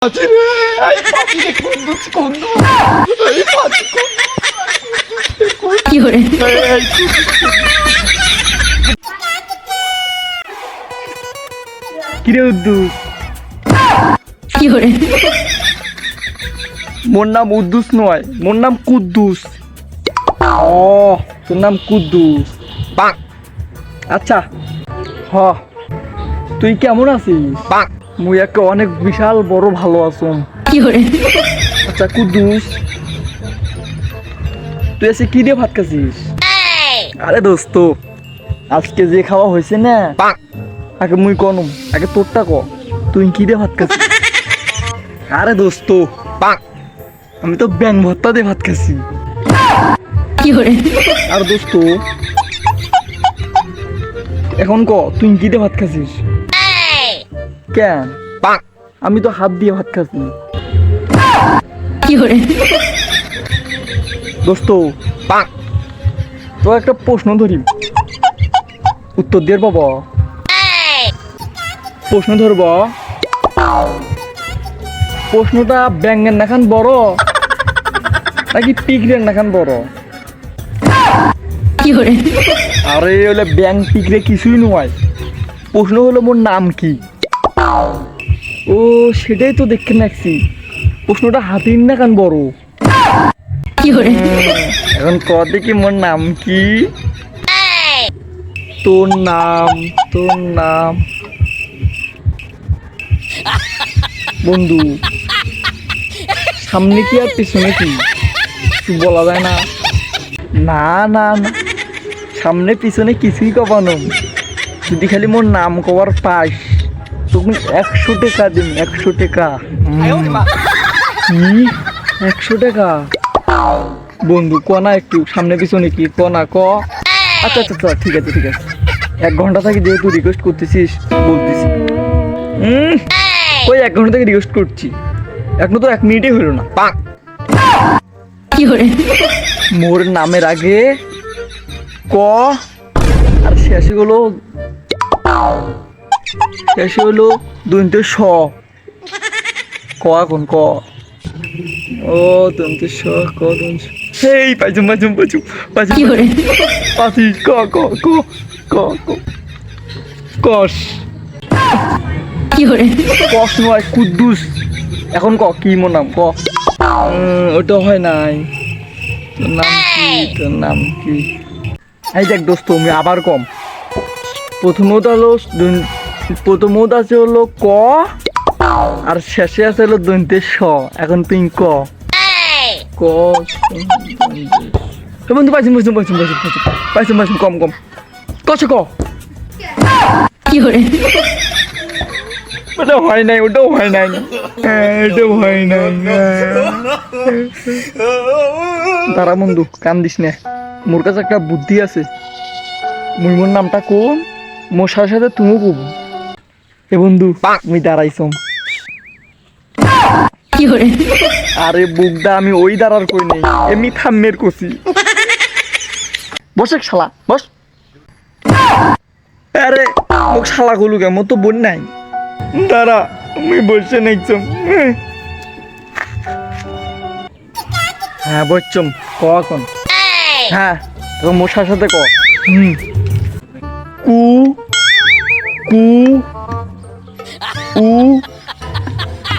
পাচি রে, এই পাচি রে কুদ্দুস কুদ্দুস, এই পাচি কুদ্দুস কি করে এই কিরে উদ্দুস, কি করে মোর নাম উদ্দুস নয়, মোর নাম কুদ্দুস। ও তোর নাম কুদ্দুস, পাক। আচ্ছা হ, তুই কেমন আছিস? পাক, মুই একটা অনেক বিশাল বড় ভালো আছম। কি করে আচ্ছা কুদ্দুস, তুই এসে কি দিয়ে ভাত খাচ্ছিস? আরে দোস্ত, আজকে যে খাওয়া হয়েছে না, পাক, আগে মুই কনম, আগে তোরটা ক, তুই কি দিয়ে ভাত খাচ্ছিস? আরে দোস্ত, পাক, আমি তো ব্যাং ভর্তা দিয়ে ভাত খাচ্ছি। কি করে আর দোস্ত, এখন ক, তুই কি দিয়ে ভাত খাচ্ছিস? কেন? পাক, আমি তো হাত দিয়ে ভাত খাচ্ছি। কি করে দোস্ত, পাক, তো একটা প্রশ্ন ধরি, উত্তর দিয়ে বাবা। প্রশ্ন ধরব, প্রশ্নটা ব্যাঙের নাখান বড় নাকি পিঁকড়ের নাখান বড়? কি করে আরে হলে ব্যাং পিঁকড়ে কিছুই নয়, প্রশ্ন হলো মোর নাম কি। ও সেটাই তো দেখতে নাকছি, প্রশ্নটা হাতির নাখান বড়। কি করে এখন ক দেখি মোর নাম কি? তোর নাম, তোর নাম বন্ধু, সামনে কি আর পিছনে কি কিছু বলা যায় না? না না না, সামনে পিছনে কিছুই কবানো, যদি খালি মোর নাম কবার পাস তখন 100 টাকা দিন, 100 টাকা। কি 100 টাকা? বন্ধু ক না একটু সামনে পিছনে কি ক না ক। আচ্ছা আচ্ছা আচ্ছা, ঠিক আছে ঠিক আছে, 1 ঘন্টা থেকে যেহেতু রিকোয়েস্ট করতেছিস বলতেছি। ওই 1 ঘন্টা থেকে রিকোয়েস্ট করছি, এখনো তো 1 মিনিটই হলো না। পাক, কি করে মোর নামের আগে ক আর শেষে হলো, শেষে হলো দন্তে স। ক এখন ক। ও দন্তে স, ক দন্তে স। এই পাইছুম পাইছুম পাইছুম পাইছুম কি করে পাইছিস, ক ক ক ক ক কস। কি করে কস নয়, কুদ্দুস। এখন ক কি মোর নাম ক। ওটা হয় নাই, তোর নাম কি, তোর নাম কি? এই দেখ দোস্ত, আমি আবার কম, প্রথমত আছে হলো ক আর শেষে আছে হলো দন্তে স। এখন তুই ক ক বন্ধু, পাইছুম পাইছুম পাইছুম পাইছুম পাইছুম পাইছুম, কম কম কছে ক। কি করে ওটা হয় নাই, ওটাও হয় নাই, এটাও হয় নাই। দাঁড়া বন্ধু, কান দিস না, মোর কাছে একটা বুদ্ধি আছে। মুই মোর নামটা কম, মোর সাথে সাথে তুমিও কম। এ বন্ধু, আমি দাঁড়াইছম। কি করে আরে বুকদা, আমি ওই দাঁড়ার কই নেই, এমনি থাম্মের কষি। বসে শালা বস। আরে মোক শালা গলু কে, মোর তো বোন নাই। দাঁড়া, আমি বসে নাইছম। হ্যাঁ বসছম, ক এখন। হ্যাঁ তো মোর সাথে ক। কু কু উ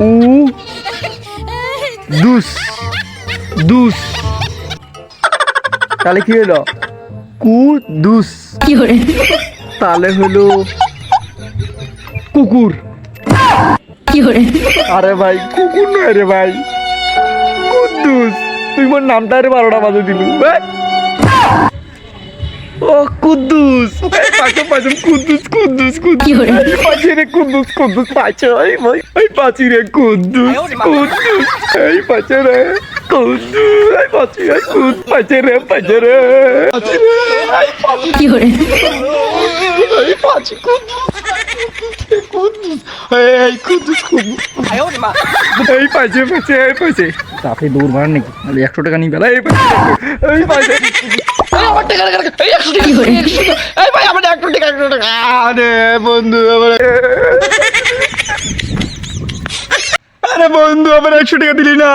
উ দুস দুস। তাহলে কি হলো? কুদ্দুস। কি করে তাহলে হলো কুকুর। কি করে আরে ভাই কুকুর নয় রে ভাই, কুদ্দুস। তুই মোর নামটা রে 12টা বাজে দিলু। ও কুদ্দুস, পাইছম পাইছম, কুদ্দুস কুদ্দুস কুদ্দুস, কি হলো? এই পাচি রে কুদ্দুস কুদ্দুস পাইছে। এই ভাই, এই পাচি রে কুদ্দুস কুদ্দুস, এই পাচে রে কুদ্দুস, এই পাচি রে কুদ পাচে রে পাচে রে পাচি রে, এই পাচি, কি করে এই পাচি কুদ্দুস কুদ্দুস, এই কুদ্দুস কুদ্দুস, এই পাইছে পাইছে, এই পাইছে। তাতে দৌড় মার নাকি, তাহলে 100 টাকা নিয়ে বেলা। এই পাইছে, এই পাইছে, এই আমার টাকা, এই 100 টাকা, কি করে? 100 টাকা, এই ভাই আমার 100 টাকা, 100 টাকা। আরে বন্ধু, আমার আরে বন্ধু, আমার 100 টাকা দিলি না।